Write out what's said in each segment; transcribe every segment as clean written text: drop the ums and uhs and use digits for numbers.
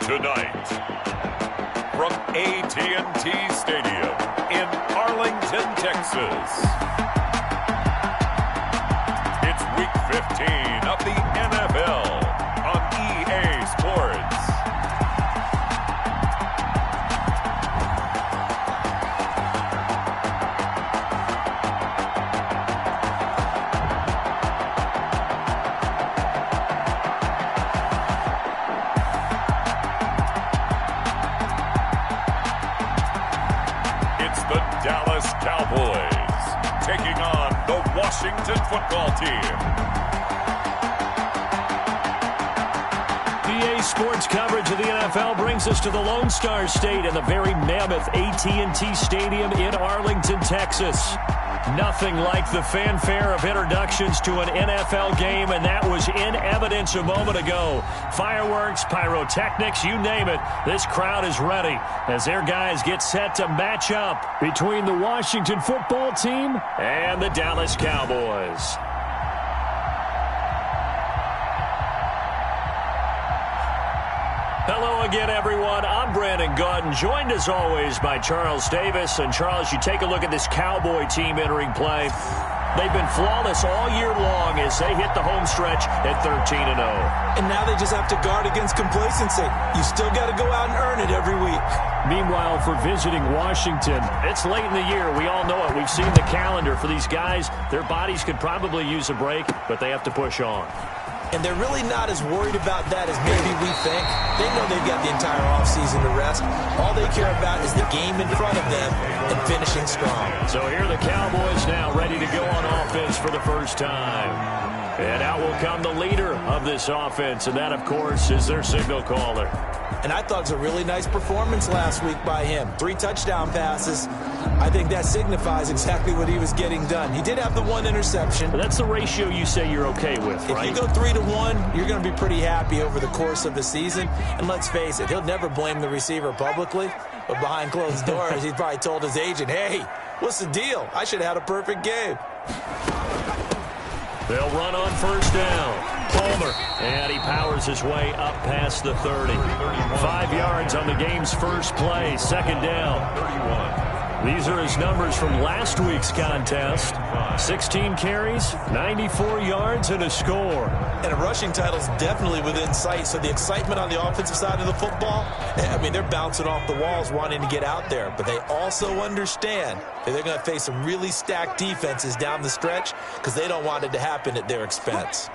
Tonight, from AT&T Stadium in Arlington, Texas, it's Week 15 of the NFL on EA Sports. Dallas Cowboys taking on the Washington football team. EA Sports coverage of the NFL brings us to the Lone Star State and the very mammoth AT&T Stadium in Arlington, Texas. Nothing like the fanfare of introductions to an NFL game, and that was in evidence a moment ago. Fireworks, pyrotechnics, you name it. This crowd is ready as their guys get set to match up between the Washington football team and the Dallas Cowboys. Hello again, everyone. I'm Brandon Gautin, joined as always by Charles Davis. And Charles, you take a look at this Cowboy team entering play. They've been flawless all year long as they hit the home stretch at 13-0. And now they just have to guard against complacency. You still got to go out and earn it every week. Meanwhile, for visiting Washington, it's late in the year. We all know it. We've seen the calendar for these guys. Their bodies could probably use a break, but they have to push on. And they're really not as worried about that as maybe we think. They know they've got the entire offseason to rest. All they care about is the game in front of them and finishing strong. So here are the Cowboys now ready to go on offense for the first time. And out will come the leader of this offense, and that, of course, is their signal caller. And I thought it was a really nice performance last week by him. 3 touchdown passes. I think that signifies exactly what he was getting done. He did have the 1 interception. But that's the ratio you say you're okay with, right? If you go 3-1, you're going to be pretty happy over the course of the season. And let's face it, he'll never blame the receiver publicly. But behind closed doors, he's probably told his agent, hey, what's the deal? I should have had a perfect game. They'll run on first down. Palmer, and he powers his way up past the 30. 5 yards on the game's first play, second down. These are his numbers from last week's contest. 16 carries, 94 yards, and a score. And a rushing title's definitely within sight, so the excitement on the offensive side of the football, I mean, they're bouncing off the walls wanting to get out there, but they also understand that they're going to face some really stacked defenses down the stretch because they don't want it to happen at their expense.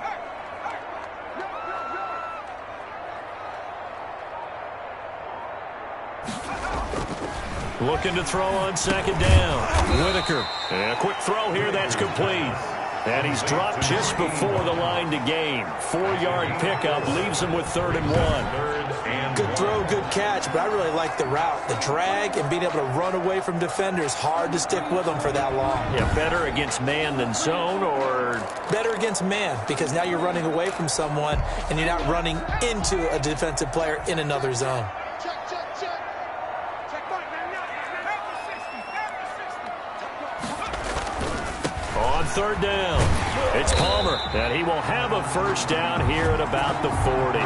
Looking to throw on second down. Whitaker. And a quick throw here that's complete. And he's dropped just before the line to gain. 4-yard pickup leaves him with 3rd and 1. Good throw, good catch, but I really like the route. The drag and being able to run away from defenders, hard to stick with them for that long. Yeah, better against man than zone, or? Better against man, because now you're running away from someone and you're not running into a defensive player in another zone. On 3rd down, it's Palmer, and he will have a first down here at about the 40.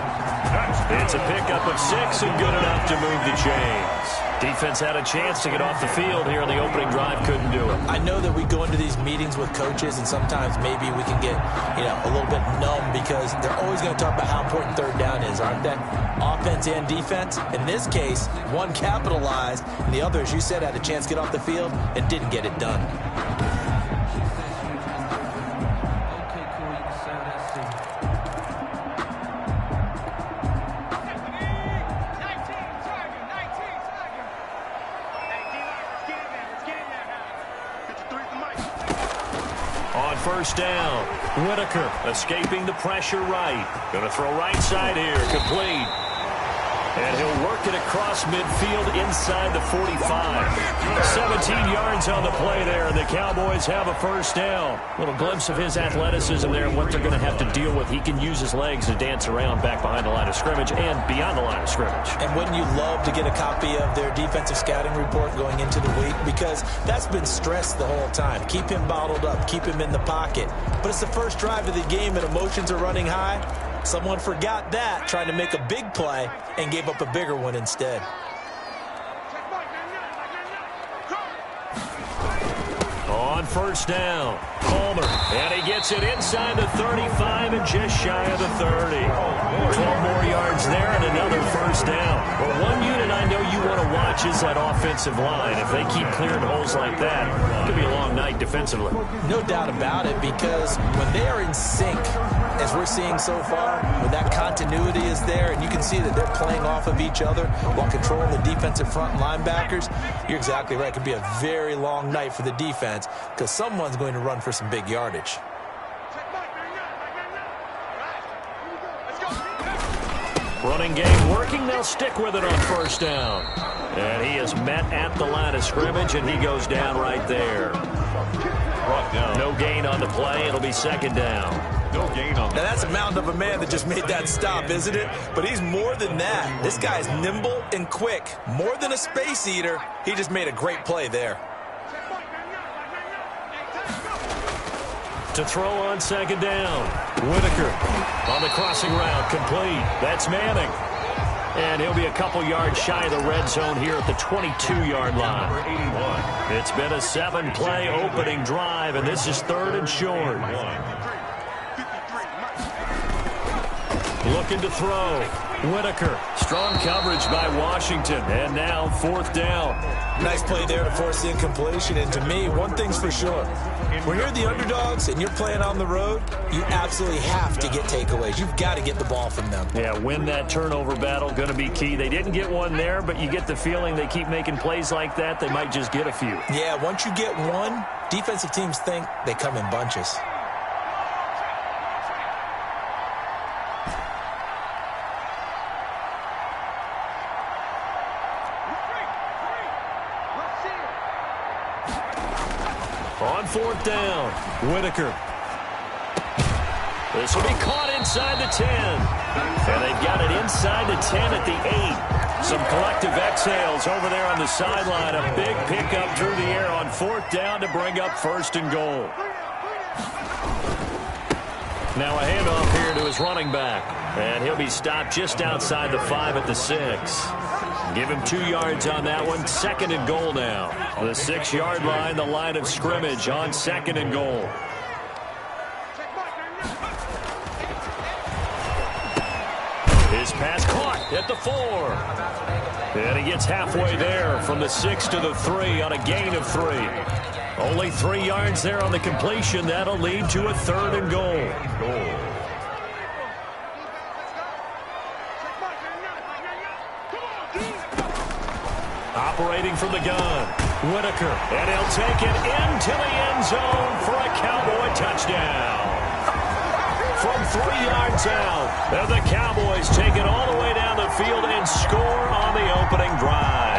It's a pickup of 6 and good enough to move the chains. Defense had a chance to get off the field here in the opening drive, couldn't do it. I know that we go into these meetings with coaches, and sometimes maybe we can get, a little bit numb because they're always going to talk about how important 3rd down is, aren't they? Offense and defense. In this case, one capitalized, and the other, as you said, had a chance to get off the field and didn't get it done. On first down, Whitaker escaping the pressure right. Going to throw right side here, complete. And he'll work it across midfield inside the 45. 17 yards on the play there, and the Cowboys have a first down. Little glimpse of his athleticism there and what they're going to have to deal with. He can use his legs to dance around back behind the line of scrimmage and beyond the line of scrimmage. And wouldn't you love to get a copy of their defensive scouting report going into the week? Because that's been stressed the whole time. Keep him bottled up. Keep him in the pocket. But it's the first drive of the game and emotions are running high. Someone forgot that, trying to make a big play, and gave up a bigger one instead. On first down, Palmer, and he gets it inside the 35 and just shy of the 30. 12 more yards there and another first down. Well, one unit I know you want to watch is that offensive line. If they keep clearing holes like that, it could be a long night defensively. No doubt about it, because when they are in sync, as we're seeing so far, when that continuity is there and you can see that they're playing off of each other while controlling the defensive front linebackers, you're exactly right. It could be a very long night for the defense because someone's going to run for some big yardage. Running game working. They'll stick with it on first down. And he is met at the line of scrimmage, and he goes down right there. No gain on the play. It'll be second down. No gain on Now, that's a mountain of a man that just made that stop, isn't it? But he's more than that. This guy's nimble and quick. More than a space eater. He just made a great play there. To throw on second down. Whitaker on the crossing route, complete. That's Manning. And he'll be a couple yards shy of the red zone here at the 22-yard line. It's been a 7-play opening drive, and this is third and short. Looking to throw. Whitaker. Strong coverage by Washington. And now fourth down. Nice play there to force the incompletion. And to me, one thing's for sure. When you're the underdogs and you're playing on the road, you absolutely have to get takeaways. You've got to get the ball from them. Yeah, win that turnover battle, going to be key. They didn't get one there, but you get the feeling they keep making plays like that, they might just get a few. Yeah, once you get one, defensive teams think they come in bunches. On fourth down, Whitaker. This will be caught inside the 10. And they've got it inside the 10 at the 8. Some collective exhales over there on the sideline. A big pickup through the air on fourth down to bring up first and goal. Now a handoff here to his running back. And he'll be stopped just outside the 5 at the 6. Give him 2 yards on that one. Second and goal now. The 6-yard line, the line of scrimmage on second and goal. His pass caught at the 4. And he gets halfway there from the 6 to the 3 on a gain of 3. Only 3 yards there on the completion. That'll lead to a third and goal. Operating from the gun, Whitaker, and he'll take it into the end zone for a Cowboy touchdown. From 3 yards out, and the Cowboys take it all the way down the field and score on the opening drive.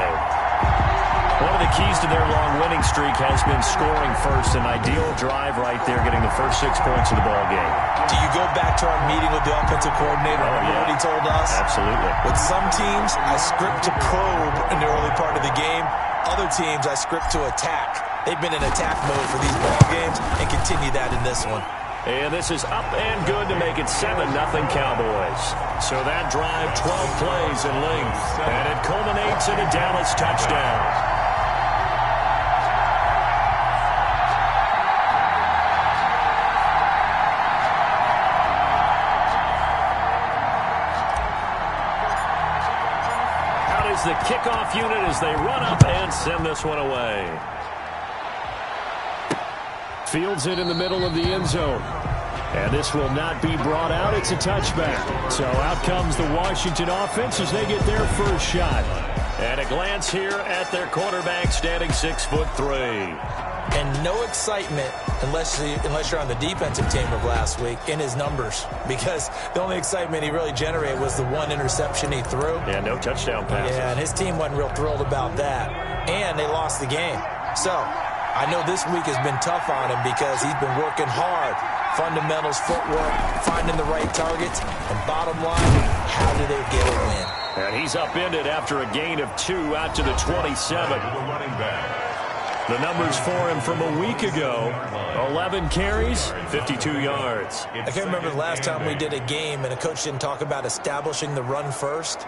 One of the keys to their long winning streak has been scoring first. An ideal drive right there, getting the first 6 points of the ball game. Do you go back to our meeting with the offensive coordinator? Remember what he told us? Absolutely. With some teams, I script to probe in the early part of the game. Other teams, I script to attack. They've been in attack mode for these ball games and continue that in this one. And this is up and good to make it 7-0 Cowboys. So that drive, 12 plays in length, and it culminates in a Dallas touchdown. The kickoff unit as they run up and send this one away. Fields it in the middle of the end zone. And this will not be brought out. It's a touchback. So out comes the Washington offense as they get their first shot. And a glance here at their quarterback standing 6'3". And no excitement unless you're on the defensive team of last week in his numbers, because the only excitement he really generated was the one interception he threw. Yeah, no touchdown passes. Yeah, and his team wasn't real thrilled about that. And they lost the game. So I know this week has been tough on him because he's been working hard. Fundamentals, footwork, finding the right targets. And bottom line, how do they get a win? And he's upended after a gain of 2 out to the 27. The numbers for him from a week ago: 11 carries, 52 yards. I can't remember the last time we did a game and a coach didn't talk about establishing the run first.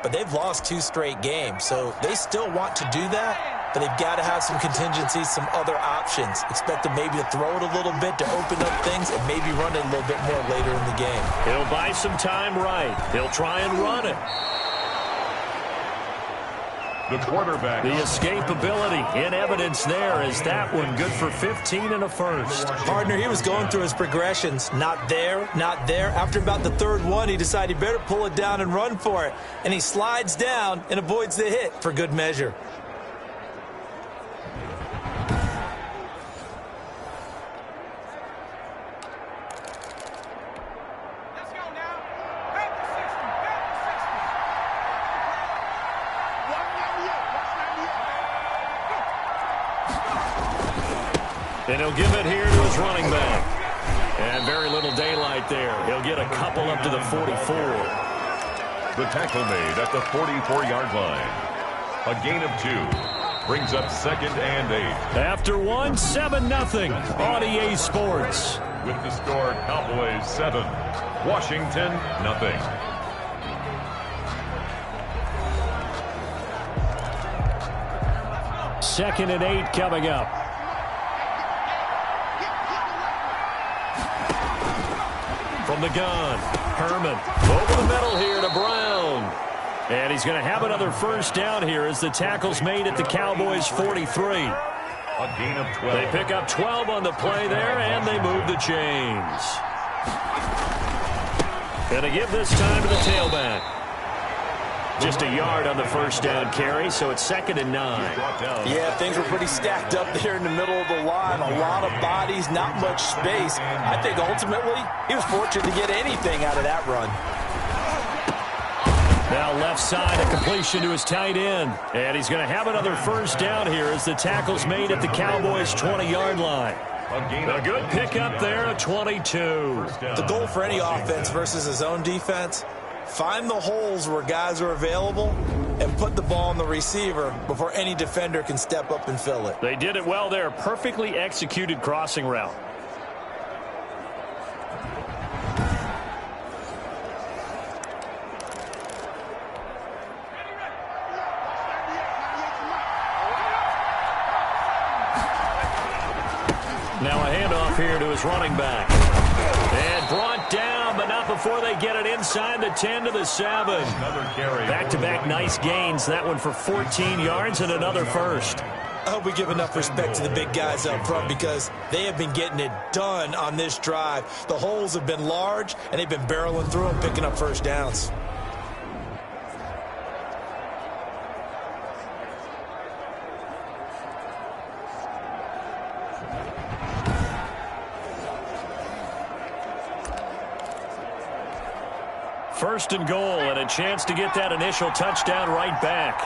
But they've lost 2 straight games, so they still want to do that, but they've got to have some contingencies, some other options. Expect them maybe to throw it a little bit to open up things and maybe run it a little bit more later in the game. He'll buy some time right. He'll try and run it. The quarterback. The escapability in evidence there is that one good for 15 and a first. Partner, he was going through his progressions. Not there, not there. After about the third one, he decided he better pull it down and run for it. And he slides down and avoids the hit for good measure. And he'll give it here to his running back. And very little daylight there. He'll get a couple up to the 44. The tackle made at the 44-yard line. A gain of 2. Brings up 2nd and 8. After 1, 7-0 on EA Sports. With the score, Cowboys 7, Washington 0. 2nd and 8 coming up. From the gun, Herman over the middle here to Brown. And he's going to have another first down here as the tackle's made at the Cowboys 43. A gain of 12. They pick up 12 on the play there, and they move the chains. Going to give this time to the tailback. Just a yard on the first down carry, so it's 2nd and 9. Yeah, things were pretty stacked up there in the middle of the line. A lot of bodies, not much space. I think ultimately he was fortunate to get anything out of that run. Now left side, a completion to his tight end. And he's going to have another first down here as the tackle's made at the Cowboys' 20-yard line. A good pickup there at 22. The goal for any offense versus his own defense: find the holes where guys are available and put the ball on the receiver before any defender can step up and fill it. They did it well there. Perfectly executed crossing route. Now a handoff here to his running back. And brought down, but not before they get it inside the 10 to the 7. Back-to-back nice gains. That one for 14 yards and another first. I hope we give enough respect to the big guys up front because they have been getting it done on this drive. The holes have been large, and they've been barreling through and picking up first downs. First and goal, and a chance to get that initial touchdown right back.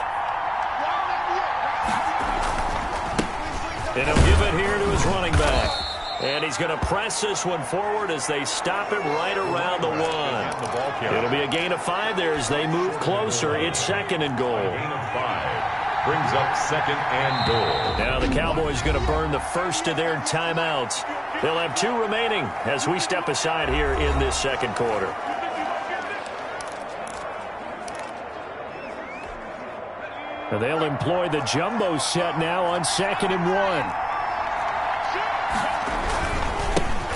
And he'll give it here to his running back. And he's going to press this one forward as they stop it right around the 1. It'll be a gain of 5 there as they move closer. It's 2nd and goal. Gain of 5. Brings up 2nd and goal. Now the Cowboys going to burn the first of their timeouts. They'll have 2 remaining as we step aside here in this second quarter. And they'll employ the jumbo set now on 2nd and 1.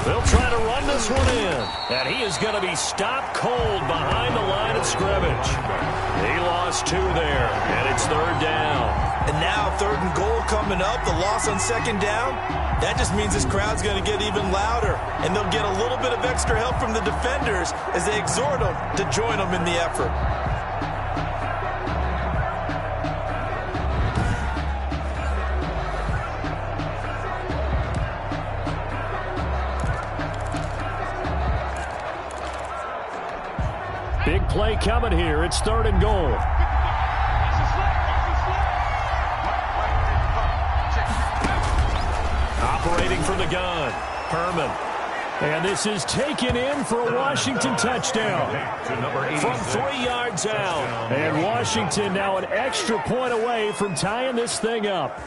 They'll try to run this one in. And he is going to be stopped cold behind the line of scrimmage. He lost 2 there, and it's 3rd down. And now 3rd and goal coming up. The loss on 2nd down. That just means this crowd's going to get even louder. And they'll get a little bit of extra help from the defenders as they exhort them to join them in the effort. Big play coming here. It's 3rd and goal. Operating from the gun, Herman. And this is taken in for a Washington touchdown from 3 yards out. And Washington now an extra point away from tying this thing up.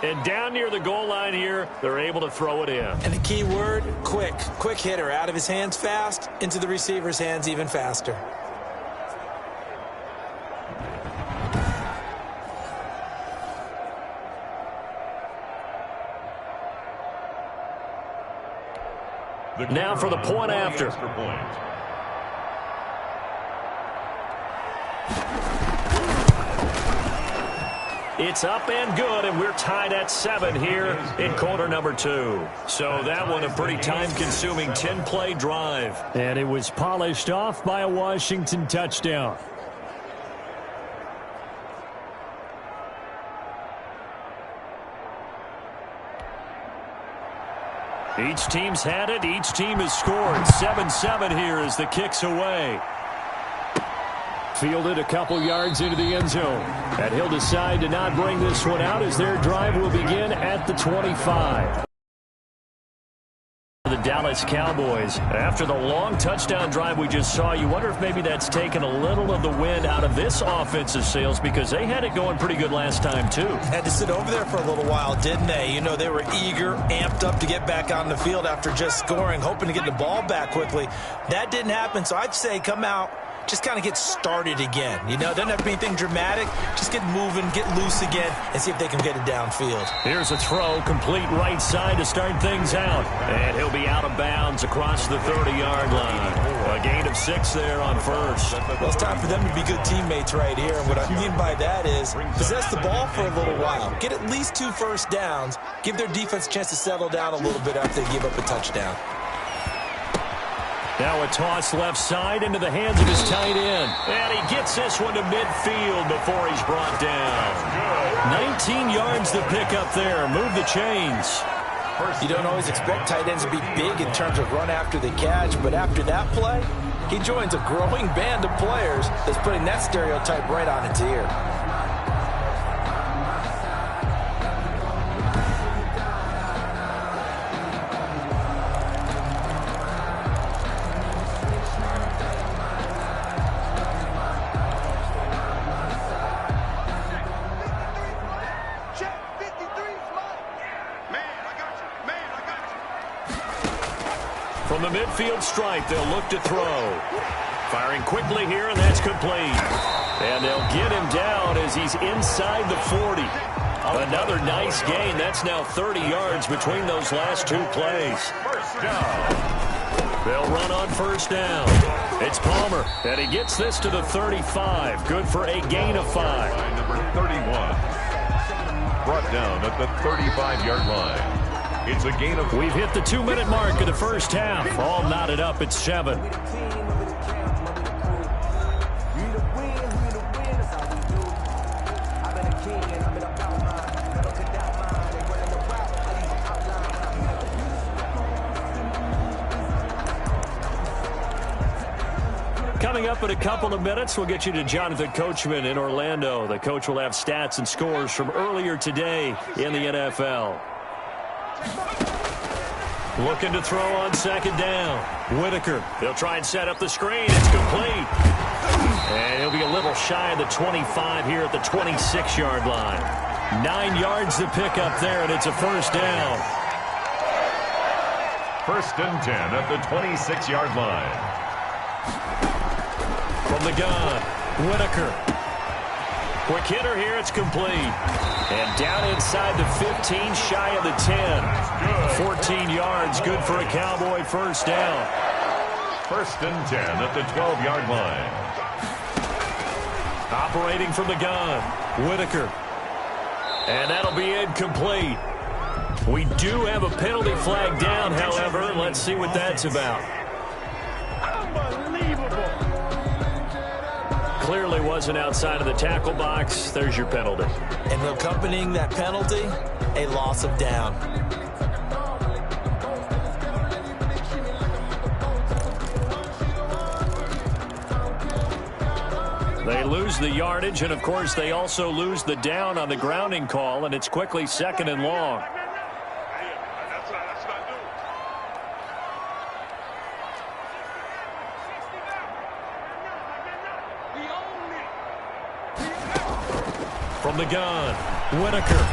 And down near the goal line here, they're able to throw it in. And the key word, quick. Quick hitter. Out of his hands fast, into the receiver's hands even faster. Now for the point after. It's up and good, and we're tied at 7 here in quarter number 2. So that one a pretty time-consuming 10-play drive. And it was polished off by a Washington touchdown. Each team's had it. Each team has scored. 7-7 here as the kick's away. Fielded a couple yards into the end zone. And he'll decide to not bring this one out as their drive will begin at the 25. The Dallas Cowboys. After the long touchdown drive we just saw, you wonder if maybe that's taken a little of the wind out of this offensive sails because they had it going pretty good last time too. Had to sit over there for a little while, didn't they? You know, they were eager, amped up to get back on the field after just scoring, hoping to get the ball back quickly. That didn't happen, so I'd say come out, just kind of get started again. You know, doesn't have to be anything dramatic. Just get moving, get loose again, and see if they can get it downfield. Here's a throw, complete right side to start things out. And he'll be out of bounds across the 30-yard line. A gain of 6 there on first. Well, it's time for them to be good teammates right here. And what I mean by that is possess the ball for a little while. Get at least 2 first downs. Give their defense a chance to settle down a little bit after they give up a touchdown. Now a toss left side into the hands of his tight end. And he gets this one to midfield before he's brought down. 19 yards to pick up there. Move the chains. You don't always expect tight ends to be big in terms of run after the catch, but after that play, he joins a growing band of players that's putting that stereotype right on its ear. From the midfield stripe, they'll look to throw. Firing quickly here, and that's complete. And they'll get him down as he's inside the 40. Another nice gain. That's now 30 yards between those last 2 plays. First down. They'll run on first down. It's Palmer, and he gets this to the 35. Good for a gain of 5. Number 31. Brought down at the 35-yard line. It's a gain of... We've hit the 2-minute mark of the first half. All knotted up at 7. Coming up in a couple of minutes, we'll get you to Jonathan Coachman in Orlando. The coach will have stats and scores from earlier today in the NFL. Looking to throw on second down. Whitaker. He'll try and set up the screen. It's complete. And he'll be a little shy of the 25 here at the 26-yard line. 9 yards to pick up there, and it's a first down. First and 10 at the 26-yard line. From the gun, Whitaker. Quick hitter here, it's complete. And down inside the 15, shy of the 10. 14 yards, good for a Cowboy first down. First and 10 at the 12-yard line. Operating from the gun, Whitaker. And that'll be incomplete. We do have a penalty flag down, however. Let's see what that's about. Clearly wasn't outside of the tackle box. There's your penalty. And accompanying that penalty, a loss of down. They lose the yardage, and of course they also lose the down on the grounding call, and it's quickly second and long. From the gun, Whitaker.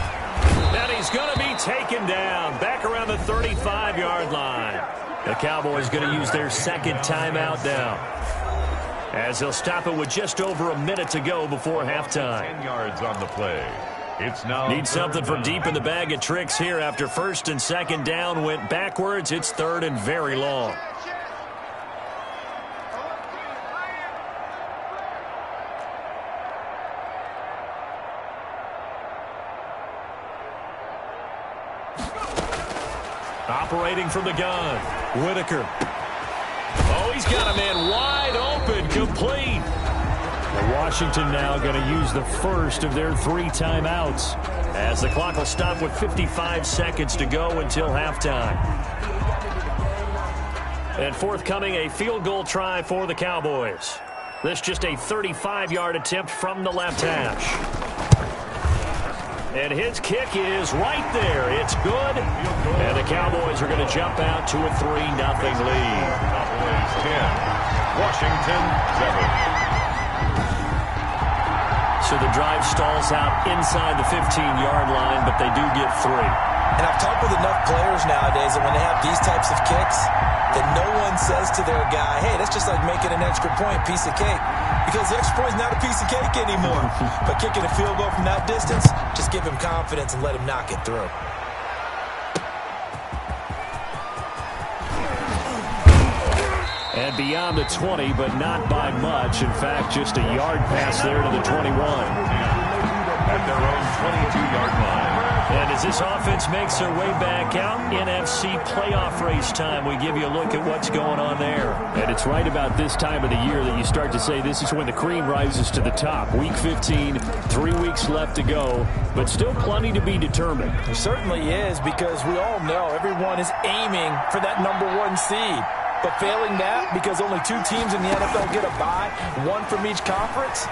And he's going to be taken down back around the 35-yard line. The Cowboys going to use their second timeout now, as they'll stop it with just over a minute to go before halftime. 10 yards on the play. It's now Need something from deep in the bag of tricks here after first and second down went backwards. It's third and very long. Operating from the gun, Whitaker. Oh, he's got a man wide open, complete. Washington now going to use the first of their 3 timeouts, as the clock will stop with 55 seconds to go until halftime. And forthcoming, a field goal try for the Cowboys. This just a 35-yard attempt from the left hash. And his kick is right there. It's good. And the Cowboys are going to jump out to a 3-0 lead. Cowboys 10, Washington 7. So the drive stalls out inside the 15-yard line, but they do get 3. And I've talked with enough players nowadays that when they have these types of kicks, that no one says to their guy, hey, that's just like making an extra point, piece of cake. Because the extra point is not a piece of cake anymore. But kicking a field goal from that distance, just give him confidence and let him knock it through. And beyond the 20, but not by much. In fact, just a yard pass there to the 21. At their own 22-yard line. And as this offense makes their way back out, NFC playoff race time, we give you a look at what's going on there. And it's right about this time of the year that you start to say this is when the cream rises to the top. Week 15, 3 weeks left to go, but still plenty to be determined. It certainly is, because we all know everyone is aiming for that #1 seed. But failing that, because only 2 teams in the NFL get a bye, 1 from each conference,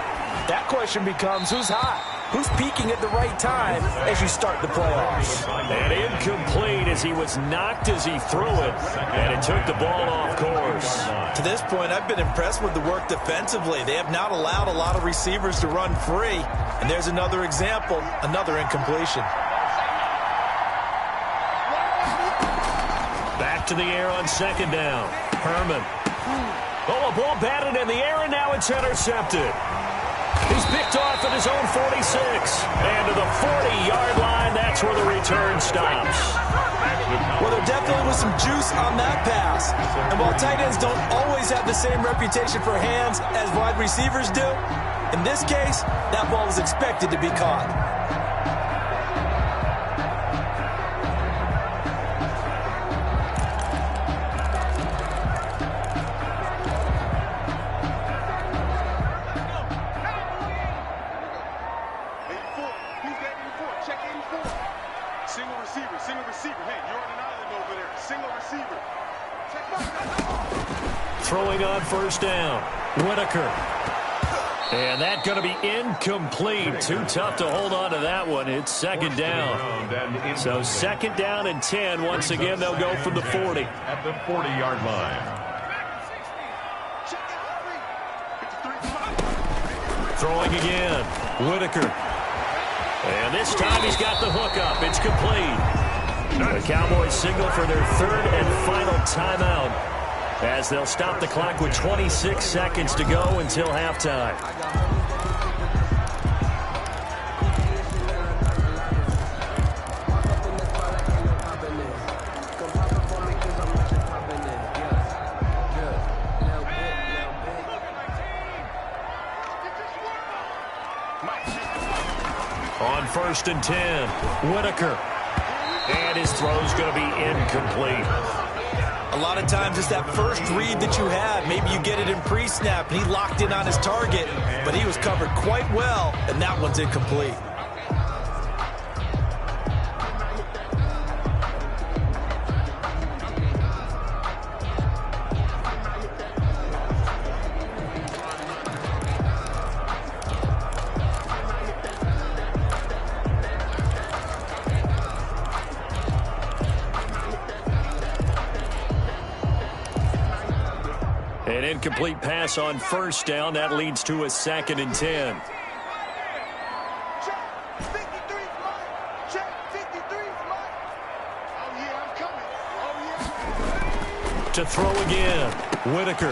that question becomes who's hot? Who's peaking at the right time as you start the playoffs? And incomplete as he was knocked as he threw it, and it took the ball off course. To this point, I've been impressed with the work defensively. They have not allowed a lot of receivers to run free. And there's another example, another incompletion. Back to the air on second down. Herman. Oh, a ball batted in the air, and now it's intercepted. He's picked off at his own 46. And to the 40-yard line, that's where the return stops. Well, there definitely was some juice on that pass. And while tight ends don't always have the same reputation for hands as wide receivers do, in this case, that ball was expected to be caught. Throwing on first down, Whitaker. And that's going to be incomplete. Too tough to hold on to that one. It's second down. So second down and 10. Once again, they'll go from the 40. At the 40-yard line. Throwing again, Whitaker. And this time he's got the hook up. It's complete. The Cowboys signal for their third and final timeout, as they'll stop the clock with 26 seconds to go until halftime. On first and 10, Whitaker. And his throw's going to be incomplete. A lot of times it's that first read that you have. Maybe you get it in pre-snap, and he locked in on his target, but he was covered quite well, and that one's incomplete. An incomplete pass on first down. That leads to a second and 10. To throw again. Whitaker.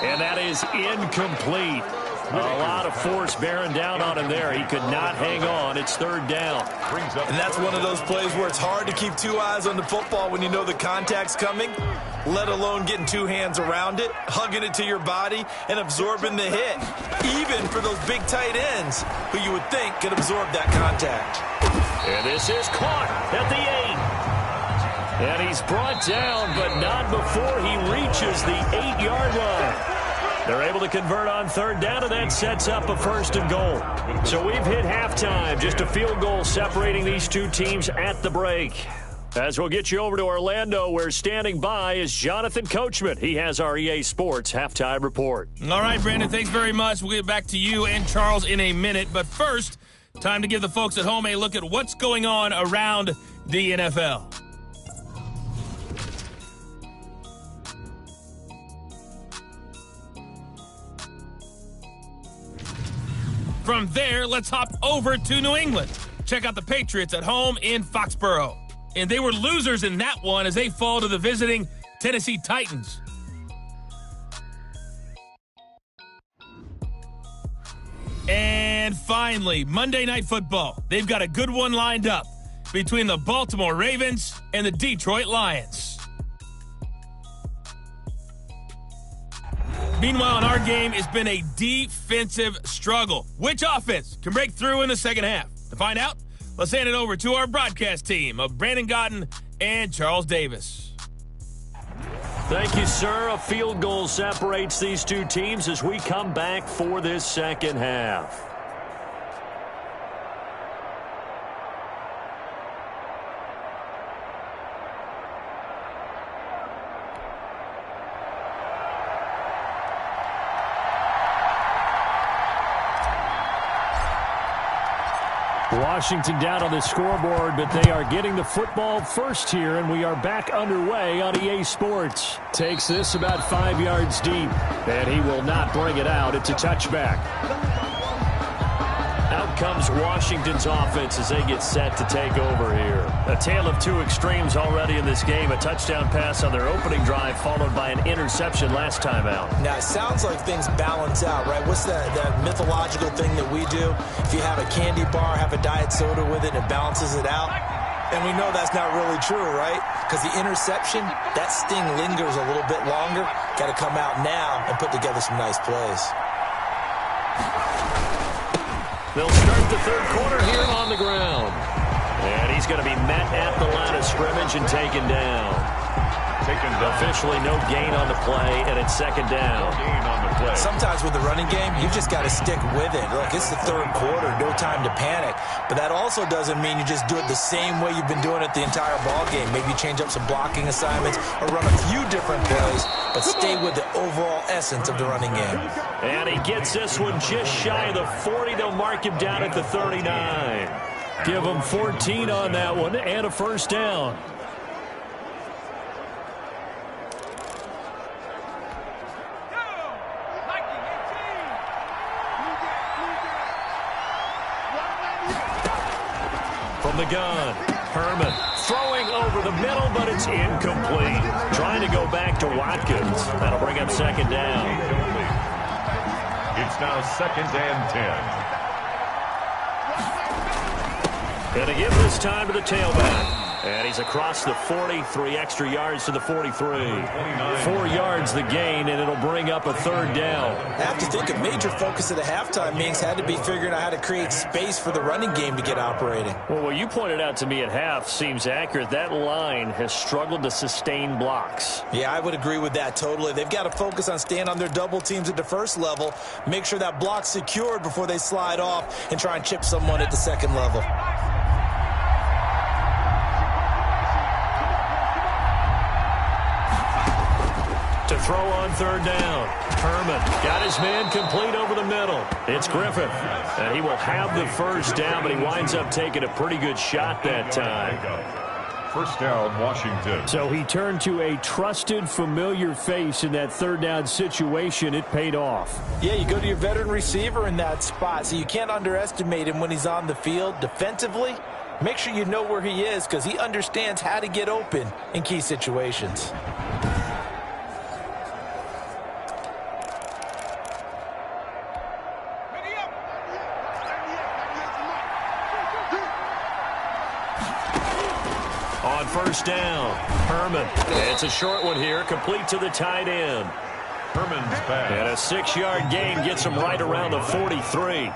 And that is incomplete. A lot of force bearing down on him there. He could not hang on. It's third down. And that's one of those plays where it's hard to keep two eyes on the football when you know the contact's coming, let alone getting two hands around it, hugging it to your body, and absorbing the hit, even for those big tight ends who you would think could absorb that contact. And this is caught at the 8. And he's brought down, but not before he reaches the 8-yard line. They're able to convert on third down, and that sets up a first and goal. So we've hit halftime. Just a field goal separating these two teams at the break. As we'll get you over to Orlando, where standing by is Jonathan Coachman. He has our EA Sports halftime report. All right, Brandon, thanks very much. We'll get back to you and Charles in a minute. But first, time to give the folks at home a look at what's going on around the NFL. From there, let's hop over to New England. Check out the Patriots at home in Foxborough. And they were losers in that one as they fall to the visiting Tennessee Titans. And finally, Monday Night Football. They've got a good one lined up between the Baltimore Ravens and the Detroit Lions. Meanwhile, in our game, it's been a defensive struggle. Which offense can break through in the second half? To find out, let's hand it over to our broadcast team of Brandon Gotten and Charles Davis. Thank you, sir. A field goal separates these two teams as we come back for this second half. Washington down on the scoreboard, but they are getting the football first here, and we are back underway on EA Sports. Takes this about 5 yards deep, and he will not bring it out. It's a touchback. Out comes Washington's offense as they get set to take over here. A tale of two extremes already in this game. A touchdown pass on their opening drive followed by an interception last time out. Now, it sounds like things balance out, right? What's that mythological thing that we do? If you have a candy bar, have a diet soda with it, it balances it out. And we know that's not really true, right? Because the interception, that sting lingers a little bit longer. Got to come out now and put together some nice plays. They'll start the third quarter here on the ground. And he's going to be met at the line of scrimmage and taken down. Officially no gain on the play, and it's second down. Sometimes with the running game, you just got to stick with it. Look, it's the third quarter, no time to panic. But that also doesn't mean you just do it the same way you've been doing it the entire ball game. Maybe change up some blocking assignments or run a few different plays, but stay with the overall essence of the running game. And he gets this one just shy of the 40. They'll mark him down at the 39. Give him 14 on that one and a first down. From the gun, Herman throwing over the middle, but it's incomplete. Trying to go back to Watkins. That'll bring up second down. It's now second and 10. And again this time to the tailback. And he's across the 40, 3 extra yards to the 43. 4 yards the gain, and it'll bring up a third down. I have to think a major focus of the halftime meetings had to be figuring out how to create space for the running game to get operating. Well, what you pointed out to me at half seems accurate. That line has struggled to sustain blocks. Yeah, I would agree with that totally. They've got to focus on staying on their double teams at the first level, make sure that block's secured before they slide off and try and chip someone at the second level. To throw on third down. Herman got his man complete over the middle. It's Griffith. And he will have the first down, but he winds up taking a pretty good shot that time. First down, Washington. So he turned to a trusted, familiar face in that third down situation. It paid off. Yeah, you go to your veteran receiver in that spot, so you can't underestimate him when he's on the field defensively. Make sure you know where he is because he understands how to get open in key situations. On first down, Herman. It's a short one here, complete to the tight end. Herman's pass. And a 6-yard gain gets him right around the 43.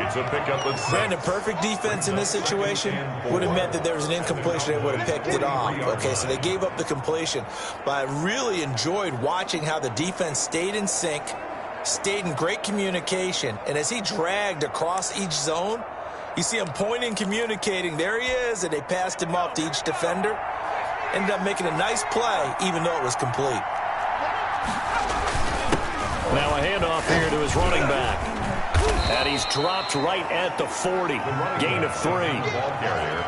It's a pickup of 6. Brandon, perfect defense in this situation would have meant that there was an incompletion. They would have picked it off. Okay, so they gave up the completion. But I really enjoyed watching how the defense stayed in sync, stayed in great communication. And as he dragged across each zone, you see him pointing, communicating. There he is, and they passed him off to each defender. Ended up making a nice play, even though it was complete. Now a handoff here to his running back. And he's dropped right at the 40. Gain of 3.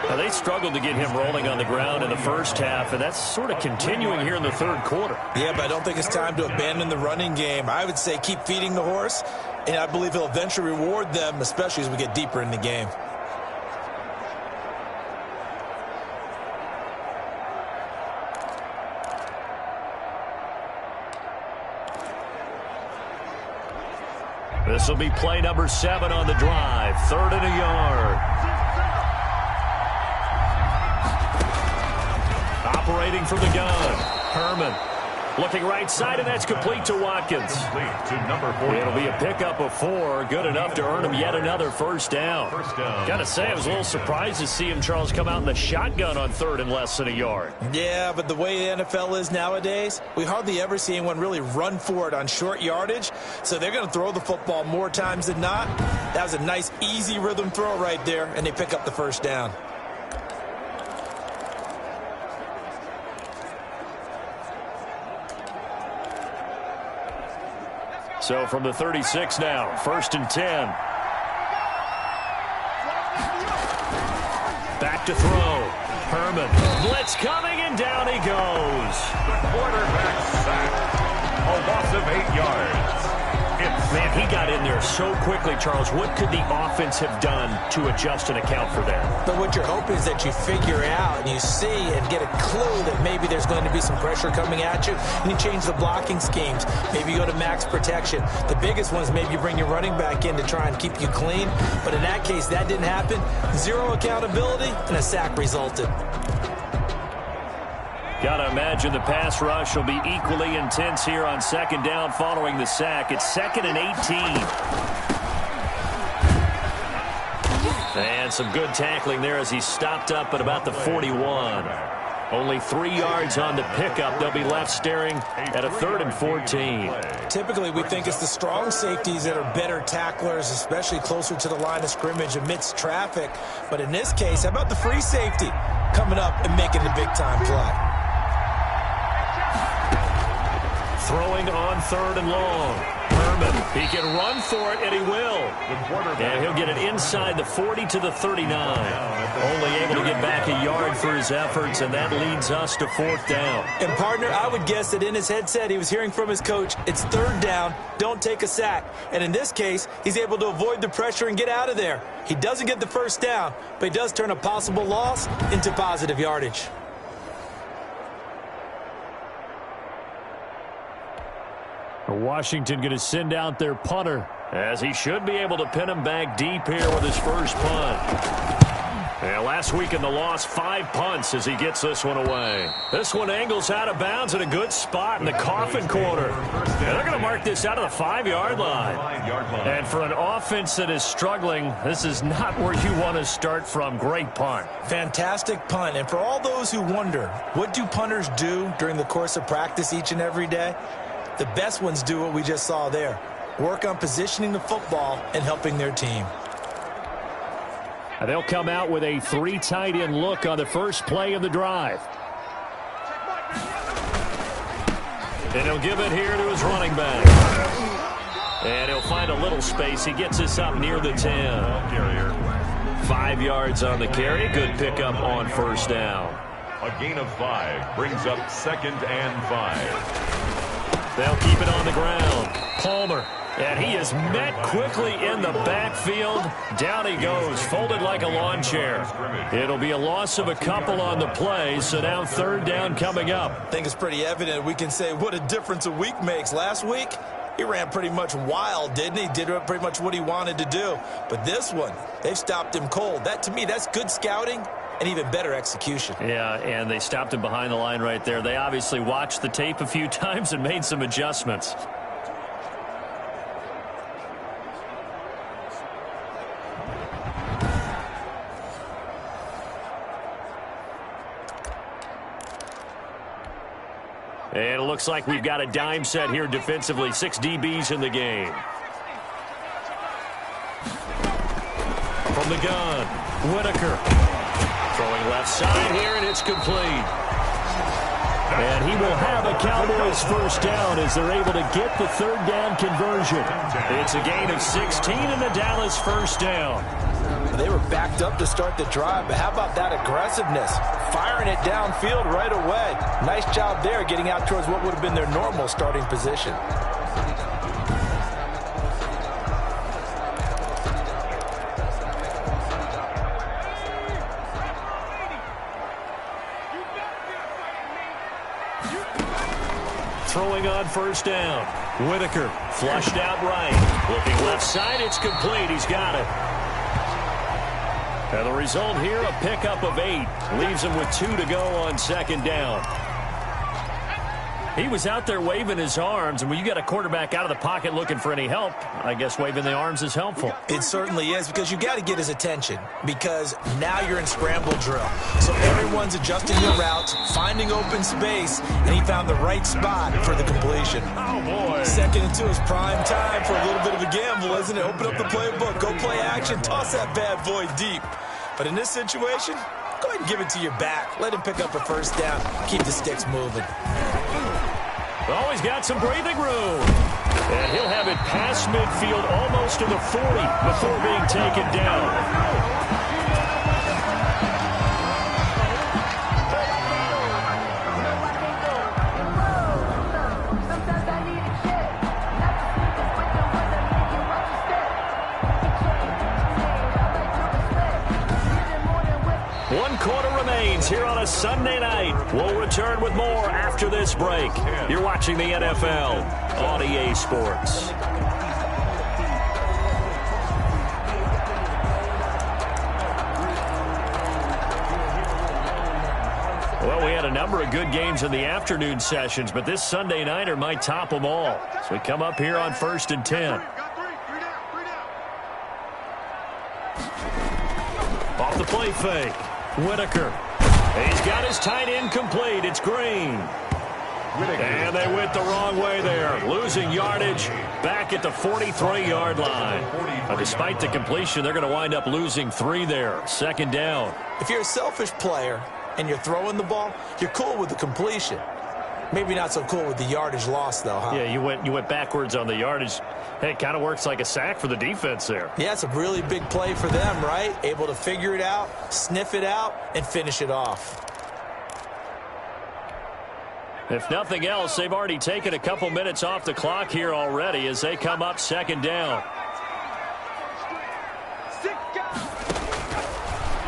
Now they struggled to get him rolling on the ground in the first half, and that's sort of continuing here in the third quarter. Yeah, but I don't think it's time to abandon the running game. I would say keep feeding the horse, and I believe he'll eventually reward them, especially as we get deeper in the game. This will be play number 7 on the drive. 3rd and a yard. Operating from the gun, Herman. Looking right side, and that's complete to Watkins. To number 40. It'll be a pickup of 4. Good enough to earn him yet another first down. Gotta say, I was a little surprised to see him, Charles, come out in the shotgun on 3rd and less than a yard. Yeah, but the way the NFL is nowadays, we hardly ever see anyone really run for it on short yardage. So they're going to throw the football more times than not. That was a nice, easy rhythm throw right there, and they pick up the first down. So from the 36 now, 1st and 10. Back to throw. Herman. Blitz coming, and down he goes. The quarterback sacked. A loss of 8 yards. Man, he got in there so quickly, Charles. What could the offense have done to adjust and account for that? But what you're hoping is that you figure out and you see and get a clue that maybe there's going to be some pressure coming at you, and you change the blocking schemes. Maybe you go to max protection. The biggest one is maybe you bring your running back in to try and keep you clean. But in that case, that didn't happen. 0 accountability, and a sack resulted. Got to imagine the pass rush will be equally intense here on 2nd down following the sack. It's 2nd and 18. And some good tackling there as he stopped up at about the 41. Only 3 yards on the pickup. They'll be left staring at a 3rd and 14. Typically, we think it's the strong safeties that are better tacklers, especially closer to the line of scrimmage amidst traffic. But in this case, how about the free safety coming up and making the big-time play? Throwing on 3rd and long. Herman, he can run for it, and he will. And he'll get it inside the 40 to the 39. Only able to get back a yard for his efforts, and that leads us to 4th down. And, partner, I would guess that in his headset he was hearing from his coach, it's 3rd down, don't take a sack. And in this case, he's able to avoid the pressure and get out of there. He doesn't get the first down, but he does turn a possible loss into positive yardage. Washington going to send out their punter, as he should be able to pin him back deep here with his first punt. And last week in the loss, 5 punts as he gets this one away. This one angles out of bounds in a good spot in the coffin corner. And they're going to mark this out of the 5-yard line. And for an offense that is struggling, this is not where you want to start from. Great punt. Fantastic punt. And for all those who wonder, what do punters do during the course of practice each and every day? The best ones do what we just saw there. Work on positioning the football and helping their team. And they'll come out with a 3 tight end look on the first play of the drive. And he'll give it here to his running back. And he'll find a little space. He gets this up near the 10. 5 yards on the carry. Good pickup on 1st down. A gain of 5 brings up 2nd and 5. They'll keep it on the ground. Palmer. And he is met quickly in the backfield. Down he goes, folded like a lawn chair. It'll be a loss of a couple on the play, so now 3rd down coming up. I think it's pretty evident. We can say what a difference a week makes. Last week, he ran pretty much wild, didn't he? Did pretty much what he wanted to do. But this one, they've stopped him cold. That, to me, that's good scouting and even better execution. Yeah, and they stopped him behind the line right there. They obviously watched the tape a few times and made some adjustments. And it looks like we've got a dime set here defensively. 6 DBs in the game. From the gun, Whitaker. Throwing left side here, and it's complete. And he will have a Cowboys first down as they're able to get the third down conversion. It's a gain of 16 and the Dallas first down. They were backed up to start the drive, but how about that aggressiveness? Firing it downfield right away. Nice job there getting out towards what would have been their normal starting position. Throwing on first down. Whitaker flushed out right. Looking left side, it's complete. He's got it. And the result here, a pickup of 8. Leaves him with 2 to go on second down. He was out there waving his arms, and when you got a quarterback out of the pocket looking for any help, I guess waving the arms is helpful. It certainly is, because you got to get his attention, because now you're in scramble drill. So everyone's adjusting their routes, finding open space, and he found the right spot for the completion. Oh, boy. Second and 2 is prime time for a little bit of a gamble, isn't it? Open up the playbook, go play action, toss that bad boy deep. But in this situation, go ahead and give it to your back. Let him pick up a first down. Keep the sticks moving. Oh, he's got some breathing room. And he'll have it past midfield, almost to the 40, before being taken down. One quarter remains here on a Sunday night. We'll return with more after this break. You're watching the NFL on EA Sports. Well, we had a number of good games in the afternoon sessions, but this Sunday nighter might top them all. So we come up here on 1st and 10. Off the play fake. Whitaker. He's got his tight end complete. It's Green. And they went the wrong way there. Losing yardage back at the 43-yard line. Now, despite the completion, they're going to wind up losing 3 there. Second down. If you're a selfish player and you're throwing the ball, you're cool with the completion. Maybe not so cool with the yardage loss, though, huh? Yeah, you went backwards on the yardage. Hey, it kind of works like a sack for the defense there. Yeah, it's a really big play for them, right? Able to figure it out, sniff it out, and finish it off. If nothing else, they've already taken a couple minutes off the clock here already as they come up second down.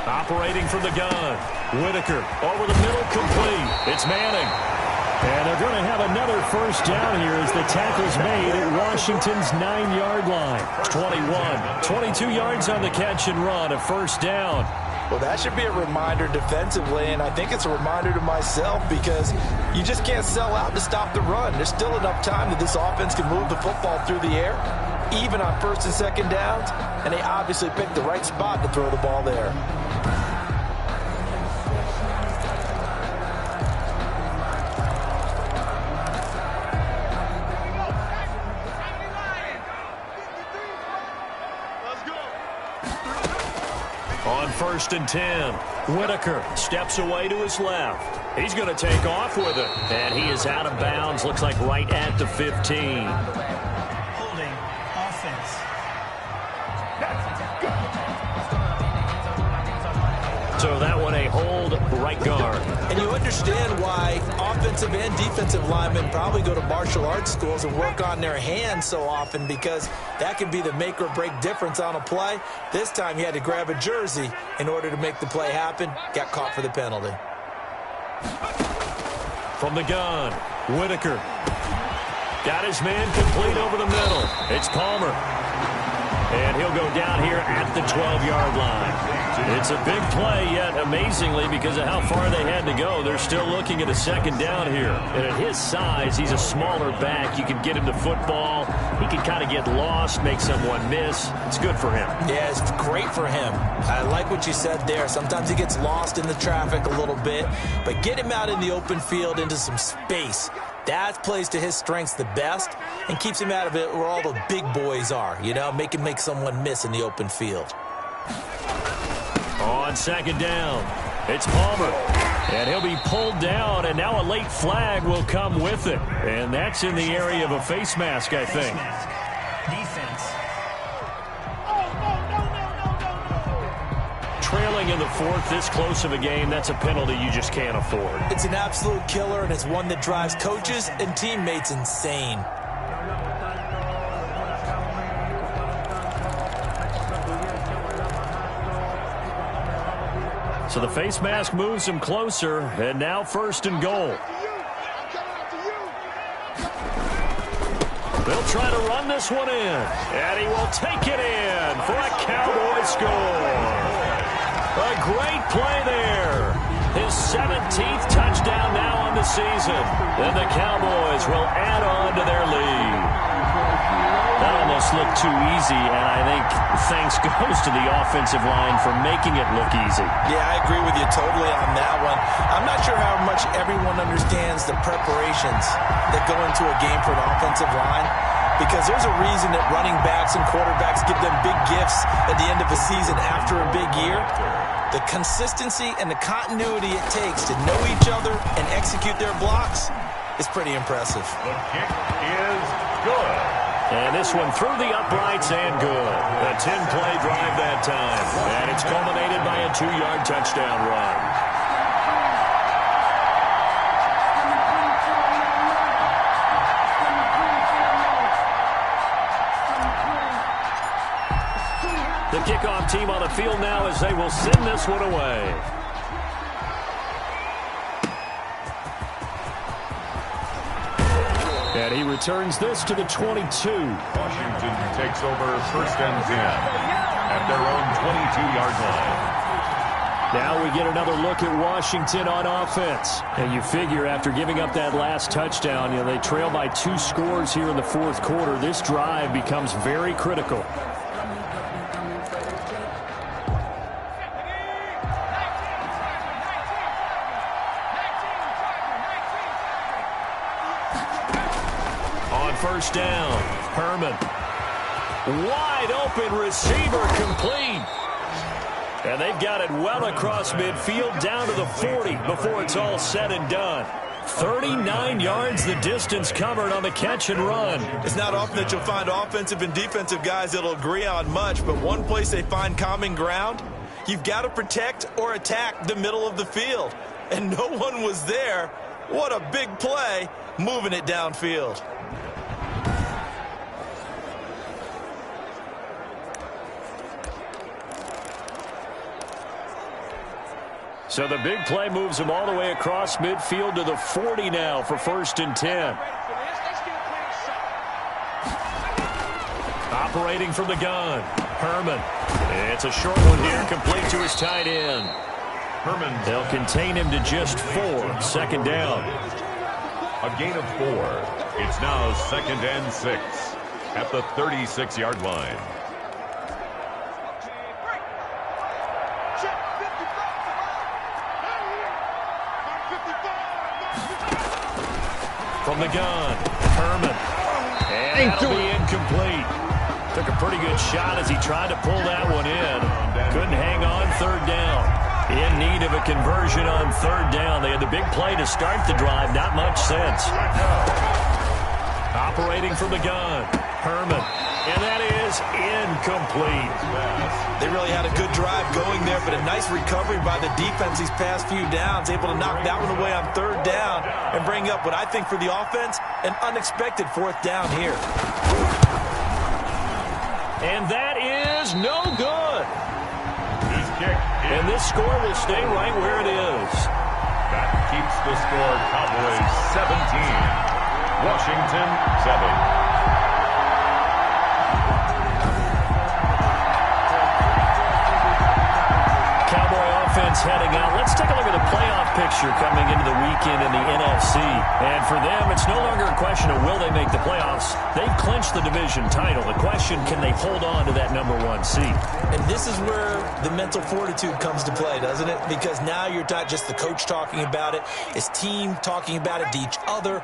Operating from the gun. Whitaker over the middle, complete. It's Manning. And they're going to have another first down here as the tackle's made at Washington's 9-yard line. 21, 22 yards on the catch and run, a first down. Well, that should be a reminder defensively, and I think it's a reminder to myself because you just can't sell out to stop the run. There's still enough time that this offense can move the football through the air, even on first and second downs, and they obviously picked the right spot to throw the ball there. On 1st and 10, Whitaker steps away to his left. He's going to take off with it. And he is out of bounds, looks like right at the 15. Holding offense. So that one a hold right guard. And you understand why offensive and defensive linemen probably go to martial arts schools and work on their hands so often, because that can be the make or break difference on a play. This time he had to grab a jersey in order to make the play happen. Got caught for the penalty. From the gun, Whitaker. Got his man complete over the middle. It's Palmer. And he'll go down here at the 12-yard line. It's a big play, yet amazingly, because of how far they had to go, they're still looking at a second down here. And at his size, he's a smaller back. You can get him the football. He can kind of get lost, make someone miss. It's good for him. Yeah, it's great for him. I like what you said there. Sometimes he gets lost in the traffic a little bit, but get him out in the open field into some space. That plays to his strengths the best and keeps him out of it where all the big boys are, you know, make someone miss in the open field. On second down, it's Palmer. And he'll be pulled down, and now a late flag will come with it. And that's in the area of a face mask, I think. Defense. Trailing in the fourth, this close of a game, that's a penalty you just can't afford. It's an absolute killer, and it's one that drives coaches and teammates insane. So the face mask moves him closer, and now first and goal. They'll try to run this one in, and he will take it in for a Cowboy score. A great play there. His 17th touchdown now on the season, and the Cowboys will add on to their lead. That almost looked too easy, and I think thanks goes to the offensive line for making it look easy. Yeah, I agree with you totally on that one. I'm not sure how much everyone understands the preparations that go into a game for an offensive line, because there's a reason that running backs and quarterbacks give them big gifts at the end of a season after a big year. The consistency and the continuity it takes to know each other and execute their blocks is pretty impressive. The kick is good. And this one through the uprights and good. A 10-play drive that time. And it's culminated by a 2-yard touchdown run. The kickoff team on the field now as they will send this one away. And he returns this to the 22. Washington takes over first and 10 at their own 22-yard line. Now we get another look at Washington on offense. And you figure after giving up that last touchdown, you know, they trail by 2 scores here in the fourth quarter. This drive becomes very critical. First down, Herman. Wide open receiver complete. And they've got it well across midfield down to the 40 before it's all said and done. 39 yards the distance covered on the catch and run. It's not often that you'll find offensive and defensive guys that'll agree on much, but one place they find common ground, you've got to protect or attack the middle of the field. And no one was there. What a big play, moving it downfield. So the big play moves him all the way across midfield to the 40 now for first and 10. Operating from the gun, Herman. It's a short one here, complete to his tight end. Herman. They'll contain him to just 4, second down. A gain of 4. It's now second and 6 at the 36-yard line. From the gun, Herman. And that'll be incomplete. Took a pretty good shot as he tried to pull that one in. Couldn't hang on third down. In need of a conversion on third down. They had the big play to start the drive. Not much sense. Operating from the gun, Herman. And that is incomplete. They really had a good drive going there, but a nice recovery by the defense these past few downs, able to knock that one away on third down and bring up what I think for the offense, an unexpected fourth down here. And that is no good. His kick is And this score will stay right where it is. That keeps the score Cowboys 17, Washington 7. heading out. Let's take a look at the playoff picture coming into the weekend in the NFC. And for them, it's no longer a question of will they make the playoffs. They've clinched the division title. The question, can they hold on to that #1 seed? And this is where the mental fortitude comes to play, doesn't it? Because now you're not just the coach talking about it, it's team talking about it to each other,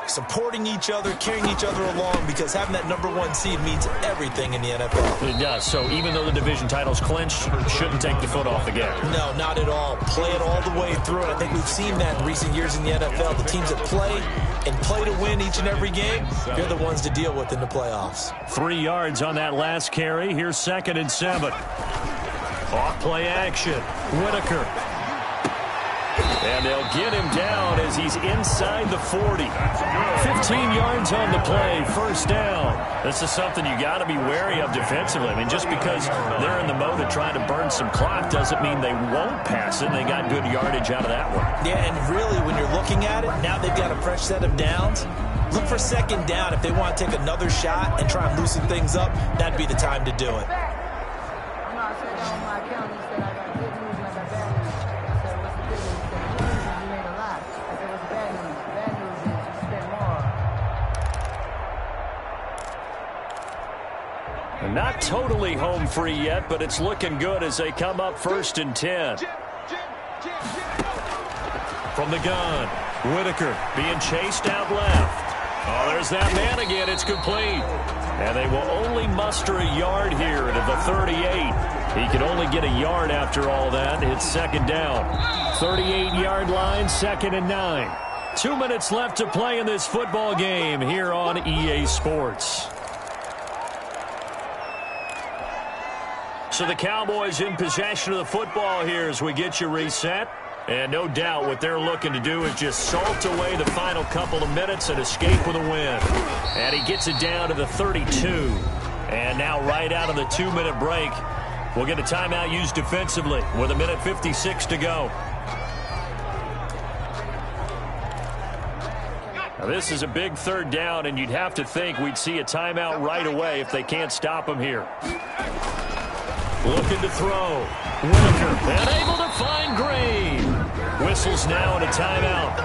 supporting each other, carrying each other along, because having that #1 seed means everything in the NFL. It does. So even though the division title's clinched, shouldn't take the foot off the gas. No, not at all. Play it all the way through. And I think we've seen that in recent years in the NFL. The teams that play and play to win each and every game, they're the ones to deal with in the playoffs. 3 yards on that last carry. Here's 2nd and 7. Off play action. Whitaker. And they'll get him down as he's inside the 40. 15 yards on the play, 1st down. This is something you got to be wary of defensively. I mean, just because they're in the mode of trying to burn some clock doesn't mean they won't pass it. They got good yardage out of that one. Yeah, and really, when you're looking at it, now they've got a fresh set of downs. Look for 2nd down. If they want to take another shot and try and loosen things up, that'd be the time to do it. Not totally home free yet, but it's looking good as they come up 1st and 10. From the gun, Whitaker being chased out left. Oh, there's that man again. It's complete. And they will only muster a yard here to the 38. He can only get a yard after all that. It's 2nd down. 38-yard line, 2nd and 9. 2 minutes left to play in this football game here on EA Sports. So the Cowboys in possession of the football here as we get you reset. And no doubt what they're looking to do is just salt away the final couple of minutes and escape with a win. And he gets it down to the 32. And now right out of the 2-minute break, we'll get a timeout used defensively with 1:56 to go. Now this is a big 3rd down, and you'd have to think we'd see a timeout right away if they can't stop him here. Looking to throw. Whitaker, and able to find Green. Whistles now in a timeout.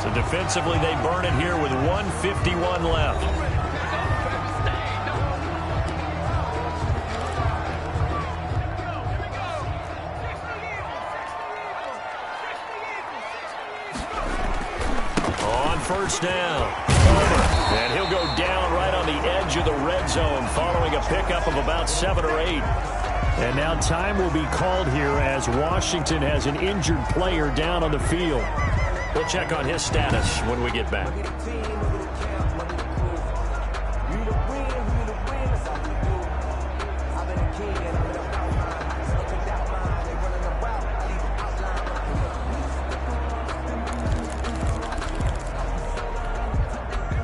So defensively, they burn it here with 1:51 left. On 1st down. And he'll go down right on the edge of the red zone following a pickup of about 7 or 8. And now time will be called here as Washington has an injured player down on the field. We'll check on his status when we get back.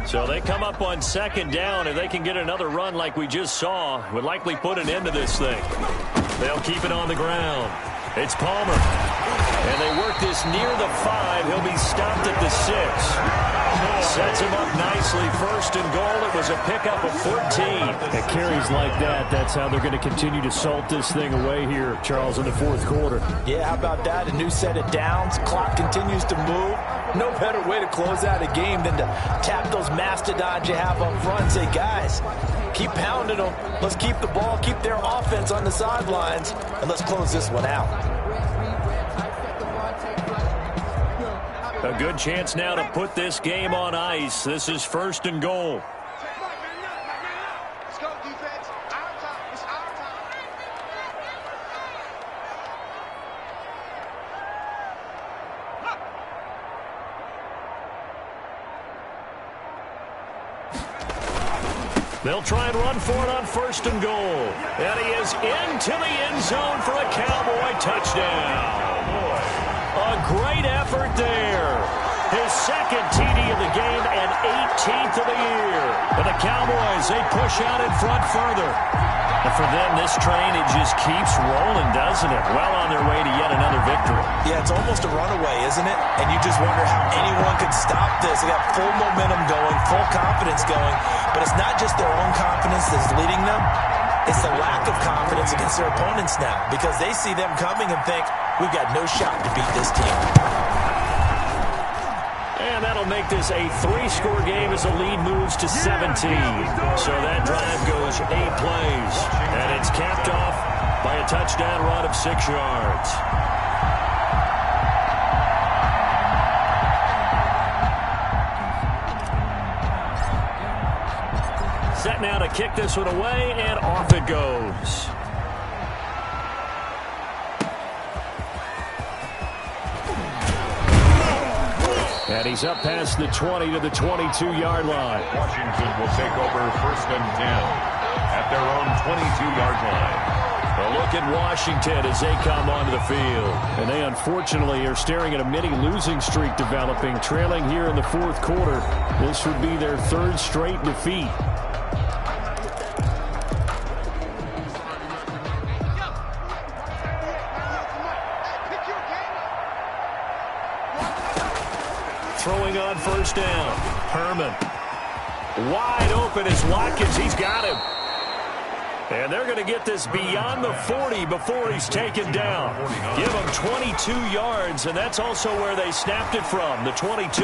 So they come up on 2nd down. If they can get another run like we just saw, would likely put an end to this thing. They'll keep it on the ground. It's Palmer. And they work this near the 5. He'll be stopped at the 6. Sets him up nicely. 1st and goal. It was a pickup of 14. At carries like that, that's how they're going to continue to salt this thing away here, Charles, in the 4th quarter. Yeah, how about that? A new set of downs. Clock continues to move. No better way to close out a game than to tap those mastodons you have up front and say, guys, keep pounding them. Let's keep the ball, keep their offense on the sidelines, and let's close this one out. A good chance now to put this game on ice. This is 1st and goal. Let's go, defense. Our time. It's our time. They'll try and run for it on 1st and goal. And he is into the end zone for a Cowboy touchdown. A great effort there. His 2nd TD of the game and 18th of the year. And the Cowboys, they push out in front further. And for them, this train, it just keeps rolling, doesn't it? Well on their way to yet another victory. Yeah, it's almost a runaway, isn't it? And you just wonder how anyone could stop this. They got full momentum going, full confidence going. But it's not just their own confidence that's leading them. It's the lack of confidence against their opponents now because they see them coming and think, we've got no shot to beat this team. And that'll make this a 3-score game as the lead moves to 17. So that drive goes 8 plays. And it's capped off by a touchdown run of 6 yards. Set now to kick this one away, and off it goes. And he's up past the 20 to the 22-yard line. Washington will take over 1st and 10 at their own 22-yard line. A look at Washington as they come onto the field. And they unfortunately are staring at a mini losing streak developing, trailing here in the 4th quarter. This would be their 3rd straight defeat. Throwing on 1st down. Herman. Wide open is Watkins. He's got him. And they're going to get this beyond the 40 before he's taken down. Give him 22 yards, and that's also where they snapped it from, the 22.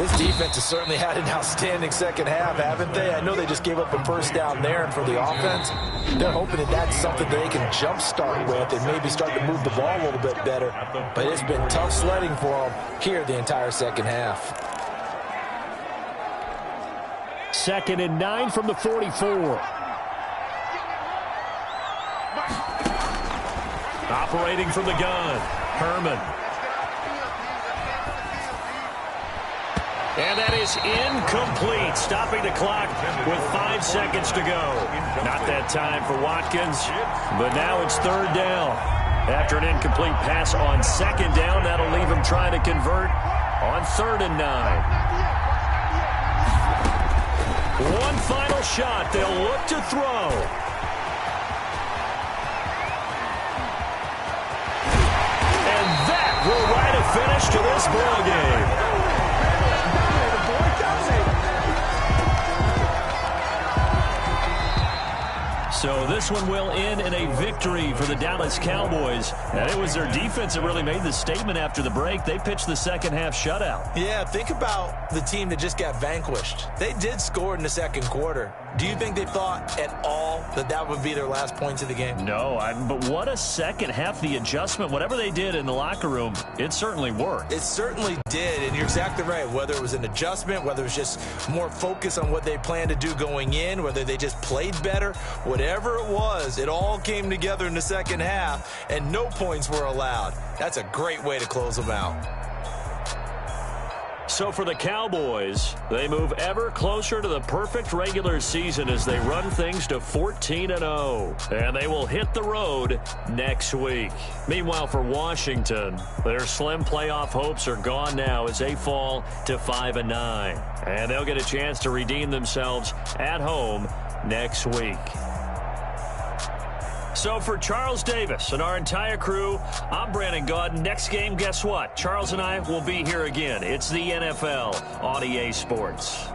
This defense has certainly had an outstanding second half, haven't they? I know they just gave up a 1st down there, and for the offense, they're hoping that that's something they can jumpstart with and maybe start to move the ball a little bit better. But it's been tough sledding for them here the entire second half. 2nd and 9 from the 44. Operating from the gun, Herman. And that is incomplete, stopping the clock with 5 seconds to go. Not that time for Watkins, but now it's 3rd down. After an incomplete pass on 2nd down, that'll leave him trying to convert on 3rd and 9. One final shot. They'll look to throw. Will write a finish to this ball game. So this one will end in a victory for the Dallas Cowboys. And it was their defense that really made the statement after the break. They pitched the second half shutout. Yeah, think about the team that just got vanquished. They did score in the 2nd quarter. Do you think they thought at all that that would be their last points of the game? No, but what a second half. The adjustment, whatever they did in the locker room, it certainly worked. It certainly did, and you're exactly right. Whether it was an adjustment, whether it was just more focus on what they planned to do going in, whether they just played better, whatever it was, it all came together in the second half, and no points were allowed. That's a great way to close them out. So for the Cowboys, they move ever closer to the perfect regular season as they run things to 14-0. And they will hit the road next week. Meanwhile, for Washington, their slim playoff hopes are gone now as they fall to 5-9. And they'll get a chance to redeem themselves at home next week. So for Charles Davis and our entire crew, I'm Brandon Gaudin. Next game, guess what? Charles and I will be here again. It's the NFL on EA Sports.